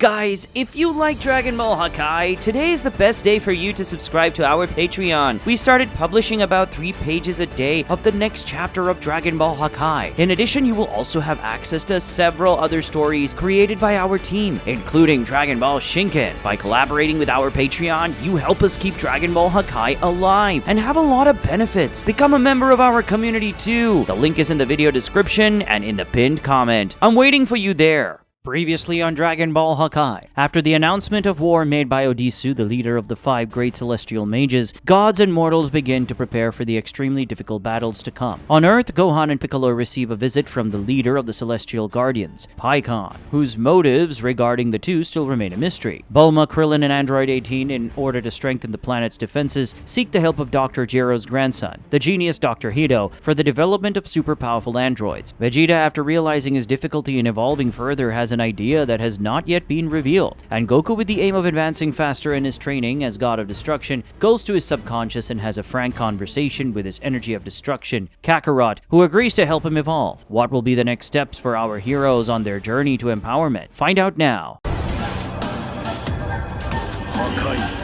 Guys, if you like Dragon Ball Hakai, today is the best day for you to subscribe to our Patreon. We started publishing about 3 pages a day of the next chapter of Dragon Ball Hakai. In addition, you will also have access to several other stories created by our team, including Dragon Ball Shinken. By collaborating with our Patreon, you help us keep Dragon Ball Hakai alive and have a lot of benefits. Become a member of our community too. The link is in the video description and in the pinned comment. I'm waiting for you there. Previously on Dragon Ball Hakai, after the announcement of war made by Odisu, the leader of the 5 great celestial mages, gods and mortals begin to prepare for the extremely difficult battles to come. On Earth, Gohan and Piccolo receive a visit from the leader of the celestial guardians, Paikon, whose motives regarding the two still remain a mystery. Bulma, Krillin, and Android 18, in order to strengthen the planet's defenses, seek the help of Dr. Gero's grandson, the genius Dr. Hedo, for the development of super powerful androids. Vegeta, after realizing his difficulty in evolving further, has an idea that has not yet been revealed, and Goku, with the aim of advancing faster in his training as God of Destruction, goes to his subconscious and has a frank conversation with his energy of destruction, Kakarot, who agrees to help him evolve. What will be the next steps for our heroes on their journey to empowerment? Find out now. Hakai.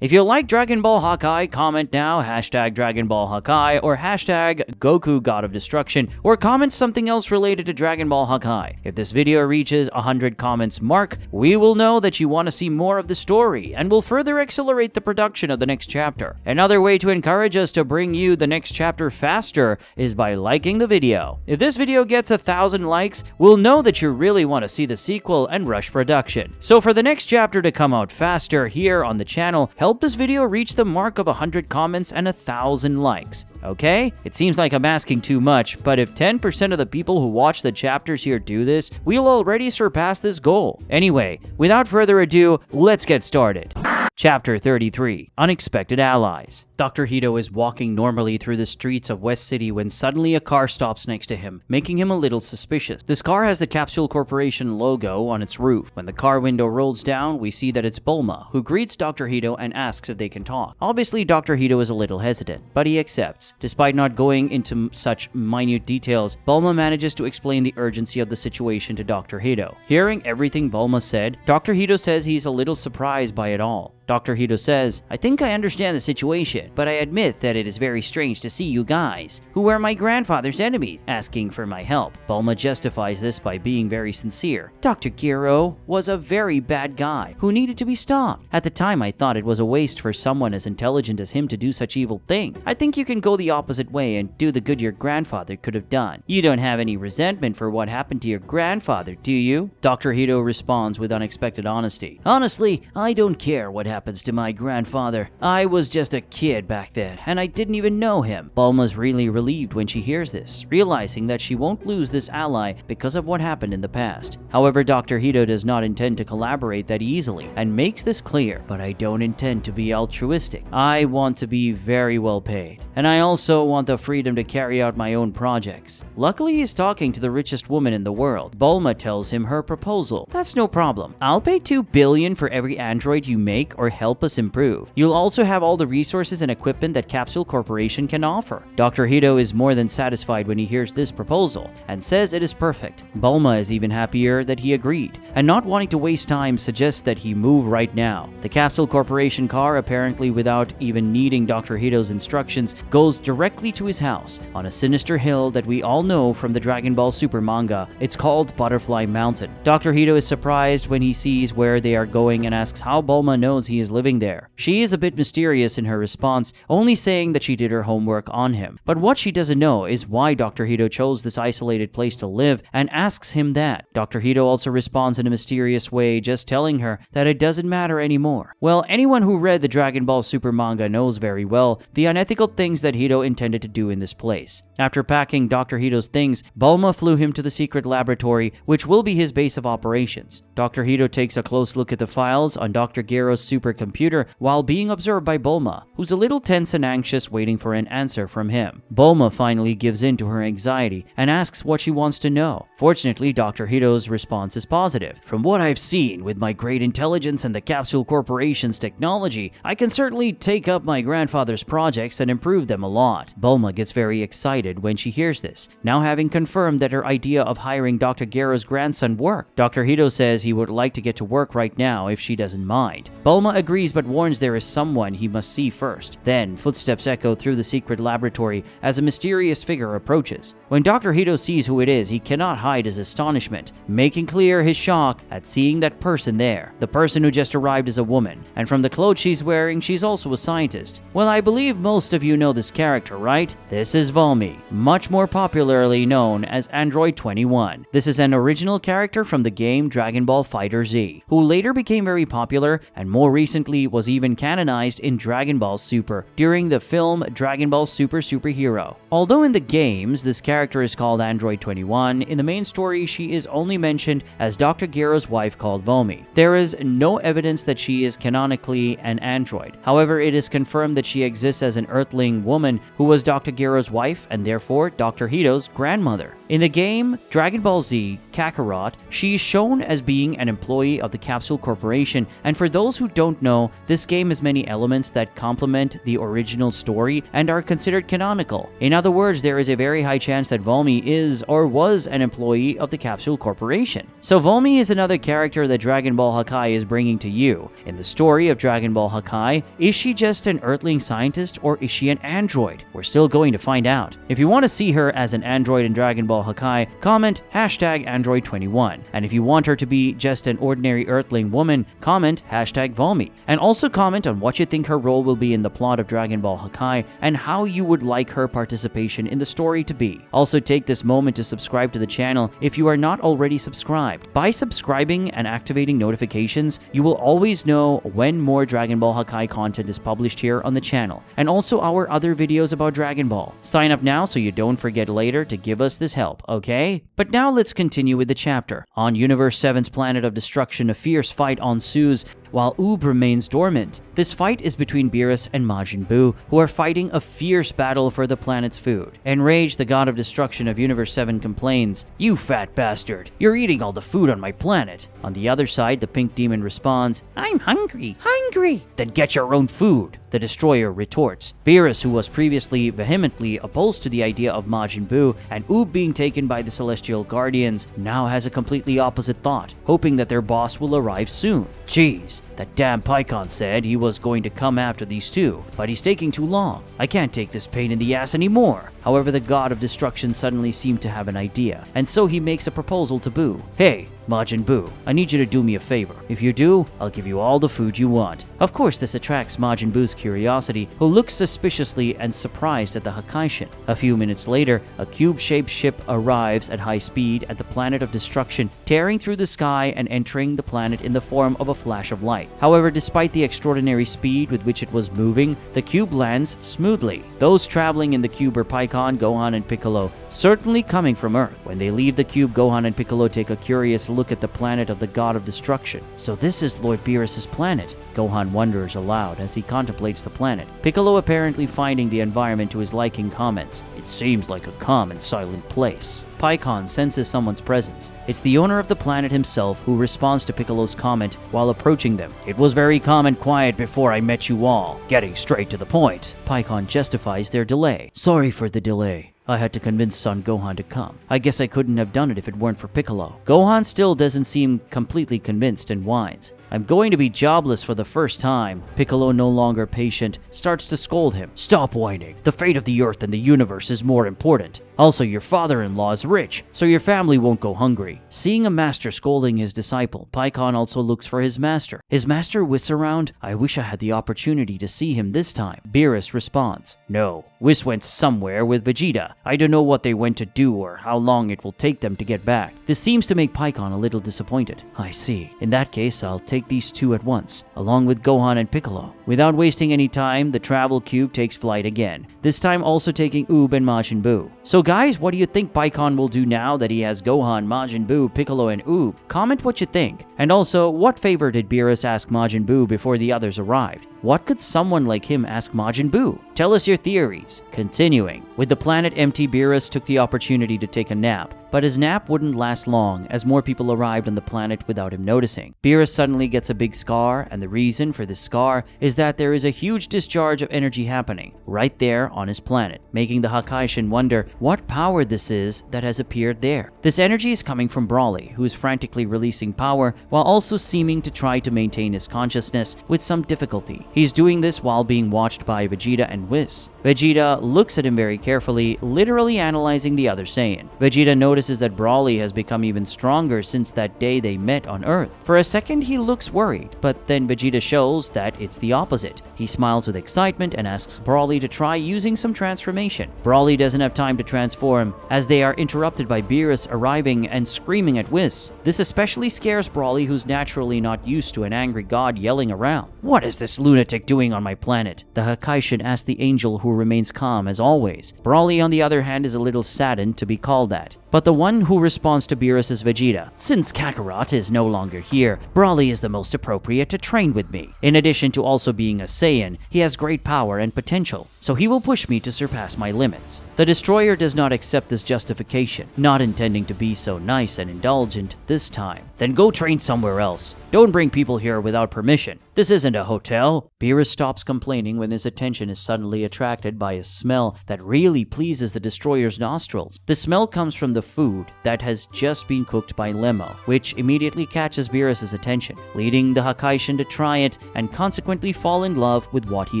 If you like Dragon Ball Hakai, comment now #Dragon Ball Hakai or #Goku God of Destruction, or comment something else related to Dragon Ball Hakai. If this video reaches 100 comments mark, we will know that you want to see more of the story and will further accelerate the production of the next chapter. Another way to encourage us to bring you the next chapter faster is by liking the video. If this video gets 1,000 likes, we'll know that you really want to see the sequel and rush production. So for the next chapter to come out faster here on the channel, help this video reach the mark of 100 comments and 1,000 likes. Okay? It seems like I'm asking too much, but if 10% of the people who watch the chapters here do this, we'll already surpass this goal. Anyway, without further ado, let's get started. Chapter 33, Unexpected Allies. Dr. Hedo is walking normally through the streets of West City when suddenly a car stops next to him, making him a little suspicious. This car has the Capsule Corporation logo on its roof. When the car window rolls down, we see that it's Bulma, who greets Dr. Hedo and asks if they can talk. Obviously, Dr. Hedo is a little hesitant, but he accepts. Despite not going into such minute details, Bulma manages to explain the urgency of the situation to Dr. Hedo. Hearing everything Bulma said, Dr. Hedo says he's a little surprised by it all. Dr. Hedo says, "I think I understand the situation, but I admit that it is very strange to see you guys, who were my grandfather's enemy, asking for my help." Bulma justifies this by being very sincere. "Dr. Gero was a very bad guy who needed to be stopped. At the time, I thought it was a waste for someone as intelligent as him to do such evil thing. I think you can go the opposite way and do the good your grandfather could have done. You don't have any resentment for what happened to your grandfather, do you?" Dr. Hedo responds with unexpected honesty. "Honestly, I don't care what happens to my grandfather. I was just a kid back then, and I didn't even know him." Bulma's really relieved when she hears this, realizing that she won't lose this ally because of what happened in the past. However, Dr. Hedo does not intend to collaborate that easily, and makes this clear. "But I don't intend to be altruistic. I want to be very well paid, and I also want the freedom to carry out my own projects." Luckily, he's talking to the richest woman in the world. Bulma tells him her proposal. "That's no problem. I'll pay 2 billion for every android you make or help us improve. You'll also have all the resources and equipment that Capsule Corporation can offer." Dr. Hedo is more than satisfied when he hears this proposal and says it is perfect. Bulma is even happier that he agreed, and not wanting to waste time suggests that he move right now. The Capsule Corporation car, apparently without even needing Dr. Hedo's instructions, goes directly to his house on a sinister hill that we all know from the Dragon Ball Super manga. It's called Butterfly Mountain. Dr. Hedo is surprised when he sees where they are going and asks how Bulma knows he is living there. She is a bit mysterious in her response, only saying that she did her homework on him. But what she doesn't know is why Dr. Hedo chose this isolated place to live, and asks him that. Dr. Hedo also responds in a mysterious way, just telling her that it doesn't matter anymore. Well, anyone who read the Dragon Ball Super manga knows very well the unethical things that Hedo intended to do in this place. After packing Dr. Hedo's things, Bulma flew him to the secret laboratory, which will be his base of operations. Dr. Hedo takes a close look at the files on Dr. Gero's supercomputer while being observed by Bulma, who's a little tense and anxious waiting for an answer from him. Bulma finally gives in to her anxiety and asks what she wants to know. Fortunately, Dr. Hedo's response is positive. "From what I've seen, with my great intelligence and the Capsule Corporation's technology, I can certainly take up my grandfather's projects and improve improved them a lot. Bulma gets very excited when she hears this, now having confirmed that her idea of hiring Dr. Gero's grandson worked. Dr. Hedo says he would like to get to work right now if she doesn't mind. Bulma agrees but warns there is someone he must see first. Then, footsteps echo through the secret laboratory as a mysterious figure approaches. When Dr. Hedo sees who it is, he cannot hide his astonishment, making clear his shock at seeing that person there. The person who just arrived is a woman, and from the clothes she's wearing, she's also a scientist. Well, I believe most of you know this character, right? This is Volmi, much more popularly known as Android 21. This is an original character from the game Dragon Ball FighterZ, who later became very popular and more recently was even canonized in Dragon Ball Super during the film Dragon Ball Super Superhero. Although in the games this character is called Android 21, in the main story she is only mentioned as Dr. Gero's wife called Volmi. There is no evidence that she is canonically an android. However, it is confirmed that she exists as an Earthling woman who was Dr. Gero's wife and therefore Dr. Hedo's grandmother. In the game Dragon Ball Z Kakarot, she is shown as being an employee of the Capsule Corporation, and for those who don't know, this game has many elements that complement the original story and are considered canonical. In other words, there is a very high chance that Volmi is or was an employee of the Capsule Corporation. So Volmi is another character that Dragon Ball Hakai is bringing to you. In the story of Dragon Ball Hakai, is she just an Earthling scientist or is she an android? We're still going to find out. If you want to see her as an android in Dragon Ball Hakai, comment #Android21. And if you want her to be just an ordinary Earthling woman, comment #Volmi. And also comment on what you think her role will be in the plot of Dragon Ball Hakai and how you would like her participation in the story to be. Also take this moment to subscribe to the channel if you are not already subscribed. By subscribing and activating notifications, you will always know when more Dragon Ball Hakai content is published here on the channel, and also our other videos about Dragon Ball. Sign up now so you don't forget later to give us this help, okay? But now let's continue with the chapter. On Universe 7's planet of destruction, a fierce fight ensues while Oob remains dormant. This fight is between Beerus and Majin Buu, who are fighting a fierce battle for the planet's food. Enraged, the god of destruction of Universe 7 complains, "You fat bastard, you're eating all the food on my planet." On the other side, the pink demon responds, "I'm hungry, hungry." "Then get your own food," the destroyer retorts. Beerus, who was previously vehemently opposed to the idea of Majin Buu and Oob being taken by the Celestial Guardians, now has a completely opposite thought, hoping that their boss will arrive soon. Jeez, that damn Pycon said he was going to come after these two, but he's taking too long. I can't take this pain in the ass anymore. However, the god of destruction suddenly seemed to have an idea, and so he makes a proposal to Buu. "Hey, Majin Buu, I need you to do me a favor. If you do, I'll give you all the food you want." Of course, this attracts Majin Buu's curiosity, who looks suspiciously and surprised at the Hakaishin. A few minutes later, a cube-shaped ship arrives at high speed at the planet of destruction, tearing through the sky and entering the planet in the form of a flash of light. However, despite the extraordinary speed with which it was moving, the cube lands smoothly. Those traveling in the cube are Pycon, Gohan, and Piccolo, certainly coming from Earth. When they leave the cube, Gohan and Piccolo take a curious look at the planet of the god of destruction. So this is Lord Beerus' planet? Gohan wonders aloud as he contemplates the planet. Piccolo, apparently finding the environment to his liking, comments, "It seems like a calm and silent place." Pycon senses someone's presence. It's the owner of the planet himself, who responds to Piccolo's comment while approaching them. "It was very calm and quiet before I met you all. Getting straight to the point." Pycon justifies their delay. "Sorry for the delay. I had to convince Son Gohan to come. I guess I couldn't have done it if it weren't for Piccolo." Gohan still doesn't seem completely convinced and whines, "I'm going to be jobless for the first time." Piccolo, no longer patient, starts to scold him. "Stop whining. The fate of the Earth and the universe is more important. Also, your father-in-law is rich, so your family won't go hungry." Seeing a master scolding his disciple, Pycon also looks for his master. "Is Master Whis around? I wish I had the opportunity to see him this time." Beerus responds, "No, Whis went somewhere with Vegeta. I don't know what they went to do or how long it will take them to get back." This seems to make Pycon a little disappointed. "I see. In that case, I'll take these two at once, along with Gohan and Piccolo." Without wasting any time, the travel cube takes flight again, this time also taking Oob and Majin Buu. So guys, what do you think Pycon will do now that he has Gohan, Majin Buu, Piccolo, and Oob? Comment what you think. And also, what favor did Beerus ask Majin Buu before the others arrived? What could someone like him ask Majin Buu? Tell us your theories. Continuing. With the planet empty, Beerus took the opportunity to take a nap, but his nap wouldn't last long as more people arrived on the planet without him noticing. Beerus suddenly gets a big scar, and the reason for this scar is that there is a huge discharge of energy happening right there on his planet, making the Hakaishin wonder what power this is that has appeared there. This energy is coming from Broly, who is frantically releasing power while also seeming to try to maintain his consciousness with some difficulty. He's doing this while being watched by Vegeta and Whis. Vegeta looks at him very carefully, literally analyzing the other Saiyan. Vegeta notices that Broly has become even stronger since that day they met on Earth. For a second, he looks worried, but then Vegeta shows that it's the opposite. He smiles with excitement and asks Broly to try using some transformation. Broly doesn't have time to transform, as they are interrupted by Beerus arriving and screaming at Whis. This especially scares Broly, who's naturally not used to an angry god yelling around. "What is this lunatic doing on my planet?" the Hakaishin asks the angel, who remains calm as always. Broly, on the other hand, is a little saddened to be called that. But the one who responds to Beerus is Vegeta. "Since Kakarot is no longer here, Broly is the most appropriate to train with me. In addition to also being a Saiyan, he has great power and potential, so he will push me to surpass my limits." The Destroyer does not accept this justification, not intending to be so nice and indulgent this time. "Then go train somewhere else. Don't bring people here without permission. This isn't a hotel." Beerus stops complaining when his attention is suddenly attracted by a smell that really pleases the Destroyer's nostrils. The smell comes from the food that has just been cooked by Lemo, which immediately catches Beerus' attention, leading the Hakaishin to try it and consequently fall in love with what he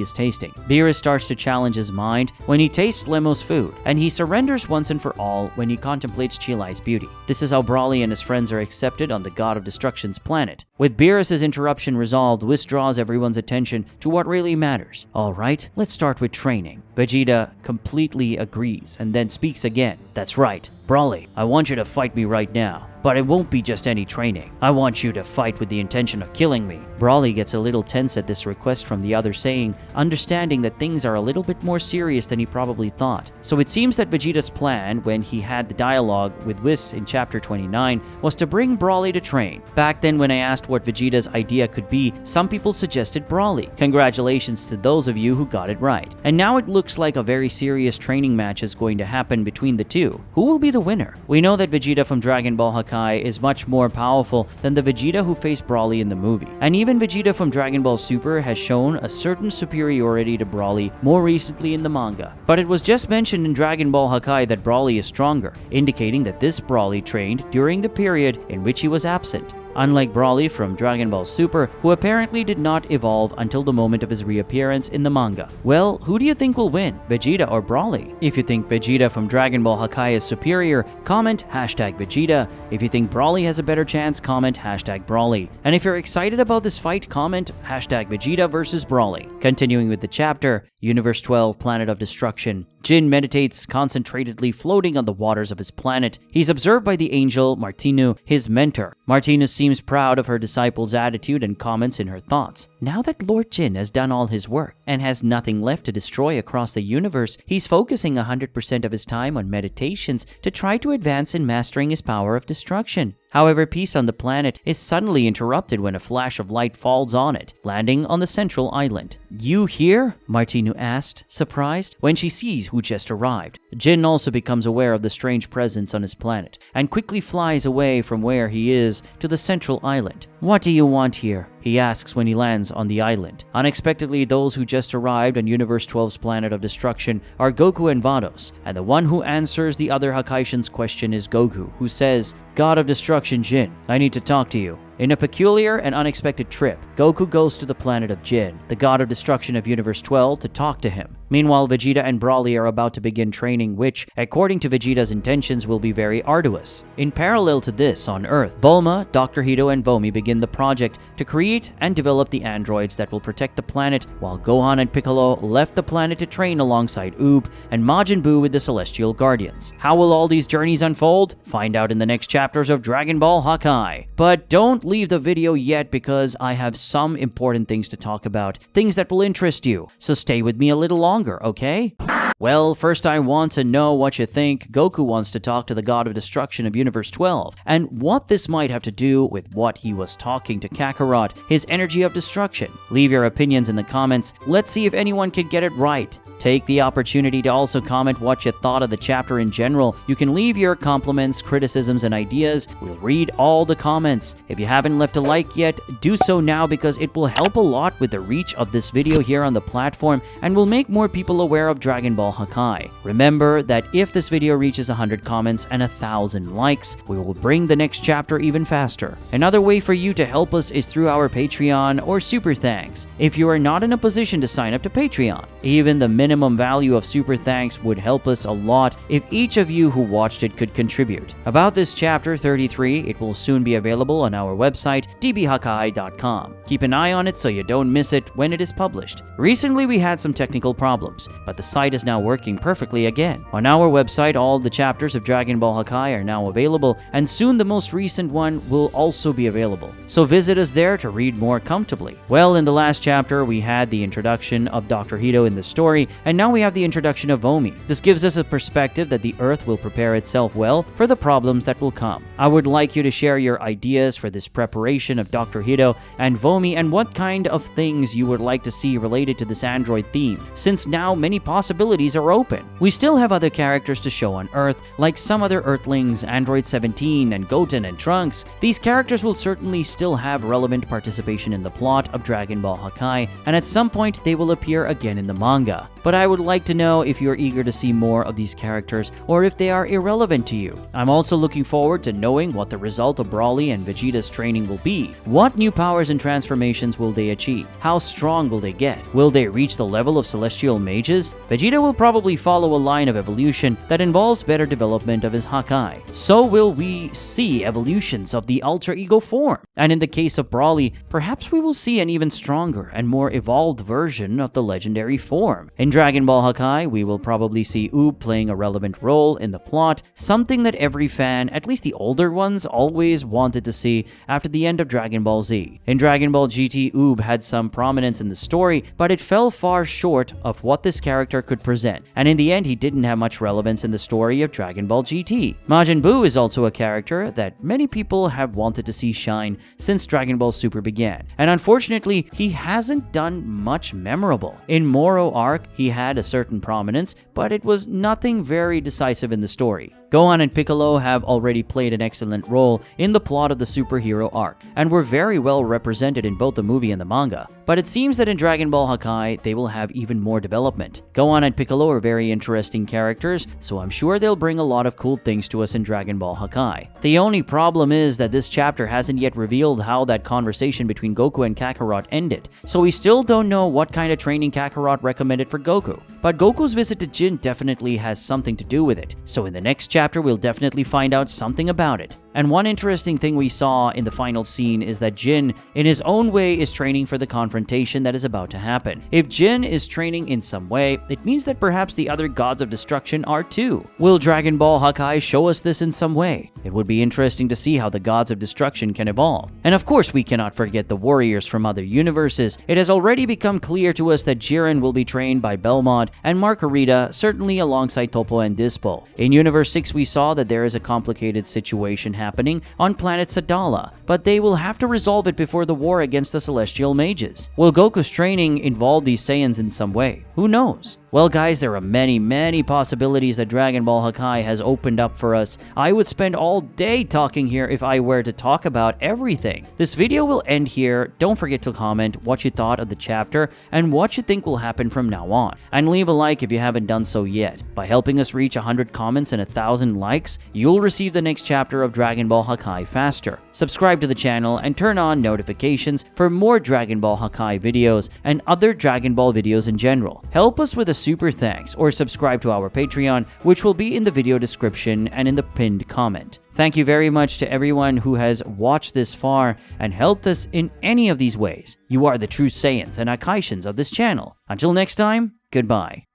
is tasting. Beerus starts to challenge his mind when he tastes Lemo's food, and he surrenders once and for all when he contemplates Chilai's beauty. This is how Broly and his friends are accepted on the God of Destruction's planet. With Beerus' interruption resolved, Whis draws everyone's attention to what really matters. "Alright, let's start with training." Vegeta completely agrees and then speaks again. "That's right. Broly, I want you to fight me right now. But it won't be just any training. I want you to fight with the intention of killing me." Broly gets a little tense at this request from the other, saying, understanding that things are a little bit more serious than he probably thought. So it seems that Vegeta's plan, when he had the dialogue with Whis in chapter 29, was to bring Broly to train. Back then, when I asked what Vegeta's idea could be, some people suggested Broly. Congratulations to those of you who got it right. And now it looks like a very serious training match is going to happen between the two. Who will be the winner? We know that Vegeta from Dragon Ball Hakai is much more powerful than the Vegeta who faced Broly in the movie. And even Vegeta from Dragon Ball Super has shown a certain superiority to Broly more recently in the manga. But it was just mentioned in Dragon Ball Hakai that Broly is stronger, indicating that this Broly trained during the period in which he was absent. Unlike Broly from Dragon Ball Super, who apparently did not evolve until the moment of his reappearance in the manga. Well, who do you think will win, Vegeta or Broly? If you think Vegeta from Dragon Ball Hakai is superior, comment #Vegeta. If you think Broly has a better chance, comment #Broly. And if you're excited about this fight, comment #Vegeta versus Broly. Continuing with the chapter, Universe 12, Planet of Destruction. Jin meditates concentratedly floating on the waters of his planet. He's observed by the angel Martinu, his mentor. Martinu seems proud of her disciple's attitude and comments in her thoughts. Now that Lord Jin has done all his work and has nothing left to destroy across the universe, he's focusing 100% of his time on meditations to try to advance in mastering his power of destruction. However, peace on the planet is suddenly interrupted when a flash of light falls on it, landing on the central island. "You here?" Martinu asked, surprised, when she sees who just arrived. Jin also becomes aware of the strange presence on his planet, and quickly flies away from where he is to the central island. "What do you want here?" he asks when he lands on the island. Unexpectedly, those who just arrived on Universe 12's Planet of Destruction are Goku and Vados, and the one who answers the other Hakaishin's question is Goku, who says, "God of Destruction Jin, I need to talk to you." In a peculiar and unexpected trip, Goku goes to the planet of Jin, the god of destruction of Universe 12, to talk to him. Meanwhile, Vegeta and Broly are about to begin training, which, according to Vegeta's intentions, will be very arduous. In parallel to this, on Earth, Bulma, Dr. Hedo, and Bomi begin the project to create and develop the androids that will protect the planet, while Gohan and Piccolo left the planet to train alongside Oob and Majin Buu with the Celestial Guardians. How will all these journeys unfold? Find out in the next chapters of Dragon Ball Hakai. But don't leave the video yet, because I have some important things to talk about, things that will interest you, so stay with me a little longer, okay? Well, first I want to know what you think. Goku wants to talk to the God of Destruction of Universe 12, and what this might have to do with what he was talking to Kakarot, his energy of destruction. Leave your opinions in the comments. Let's see if anyone can get it right. Take the opportunity to also comment what you thought of the chapter in general. You can leave your compliments, criticisms, and ideas. We'll read all the comments. If you haven't left a like yet, do so now because it will help a lot with the reach of this video here on the platform and will make more people aware of Dragon Ball Hakai. Remember that if this video reaches 100 comments and 1,000 likes, we will bring the next chapter even faster. Another way for you to help us is through our Patreon or Super Thanks. If you are not in a position to sign up to Patreon, even the minimum value of Super Thanks would help us a lot if each of you who watched it could contribute. About this chapter 33, it will soon be available on our website, dbhakai.com. Keep an eye on it so you don't miss it when it is published. Recently we had some technical problems, but the site is now working perfectly again. On our website, all the chapters of Dragon Ball Hakai are now available, and soon the most recent one will also be available. So visit us there to read more comfortably. Well, in the last chapter, we had the introduction of Dr. Hedo in the story, and now we have the introduction of Vomi. This gives us a perspective that the Earth will prepare itself well for the problems that will come. I would like you to share your ideas for this preparation of Dr. Hedo and Vomi and what kind of things you would like to see related to this android theme, since now many possibilities are open. We still have other characters to show on Earth, like some other Earthlings, Android 17 and Goten and Trunks. These characters will certainly still have relevant participation in the plot of Dragon Ball Hakai, and at some point they will appear again in the manga. But I would like to know if you're eager to see more of these characters or if they are irrelevant to you. I'm also looking forward to knowing what the result of Broly and Vegeta's training will be. What new powers and transformations will they achieve? How strong will they get? Will they reach the level of celestial mages? Vegeta will probably follow a line of evolution that involves better development of his Hakai. So will we see evolutions of the Ultra Ego form. And in the case of Broly, perhaps we will see an even stronger and more evolved version of the legendary form. In Dragon Ball Hakai, we will probably see Oob playing a relevant role in the plot, something that every fan, at least the older ones, always wanted to see after the end of Dragon Ball Z. In Dragon Ball GT, Oob had some prominence in the story, but it fell far short of what this character could present, and in the end he didn't have much relevance in the story of Dragon Ball GT. Majin Buu is also a character that many people have wanted to see shine since Dragon Ball Super began, and unfortunately he hasn't done much memorable. In Moro arc, he had a certain prominence, but it was nothing very decisive in the story. Gohan and Piccolo have already played an excellent role in the plot of the superhero arc, and were very well represented in both the movie and the manga. But it seems that in Dragon Ball Hakai, they will have even more development. Gohan and Piccolo are very interesting characters, so I'm sure they'll bring a lot of cool things to us in Dragon Ball Hakai. The only problem is that this chapter hasn't yet revealed how that conversation between Goku and Kakarot ended, so we still don't know what kind of training Kakarot recommended for Goku. But Goku's visit to Jin definitely has something to do with it, so in the next chapter we'll definitely find out something about it. And one interesting thing we saw in the final scene is that Jin, in his own way, is training for the confrontation that is about to happen. If Jin is training in some way, it means that perhaps the other gods of destruction are too. Will Dragon Ball Hakai show us this in some way? It would be interesting to see how the gods of destruction can evolve. And of course, we cannot forget the warriors from other universes. It has already become clear to us that Jiren will be trained by Belmont and Margarita, certainly alongside Toppo and Dispo. In Universe 6, we saw that there is a complicated situation happening on planet Sadala, but they will have to resolve it before the war against the Celestial Mages. Will Goku's training involve these Saiyans in some way? Who knows? Well guys, there are many possibilities that Dragon Ball Hakai has opened up for us. I would spend all day talking here if I were to talk about everything. This video will end here. Don't forget to comment what you thought of the chapter and what you think will happen from now on. And leave a like if you haven't done so yet. By helping us reach 100 comments and 1,000 likes, you'll receive the next chapter of Dragon Ball Hakai faster. Subscribe to the channel and turn on notifications for more Dragon Ball Hakai videos and other Dragon Ball videos in general. Help us with a super thanks or subscribe to our Patreon, which will be in the video description and in the pinned comment. Thank you very much to everyone who has watched this far and helped us in any of these ways. You are the true Saiyans and Akaishans of this channel. Until next time, goodbye.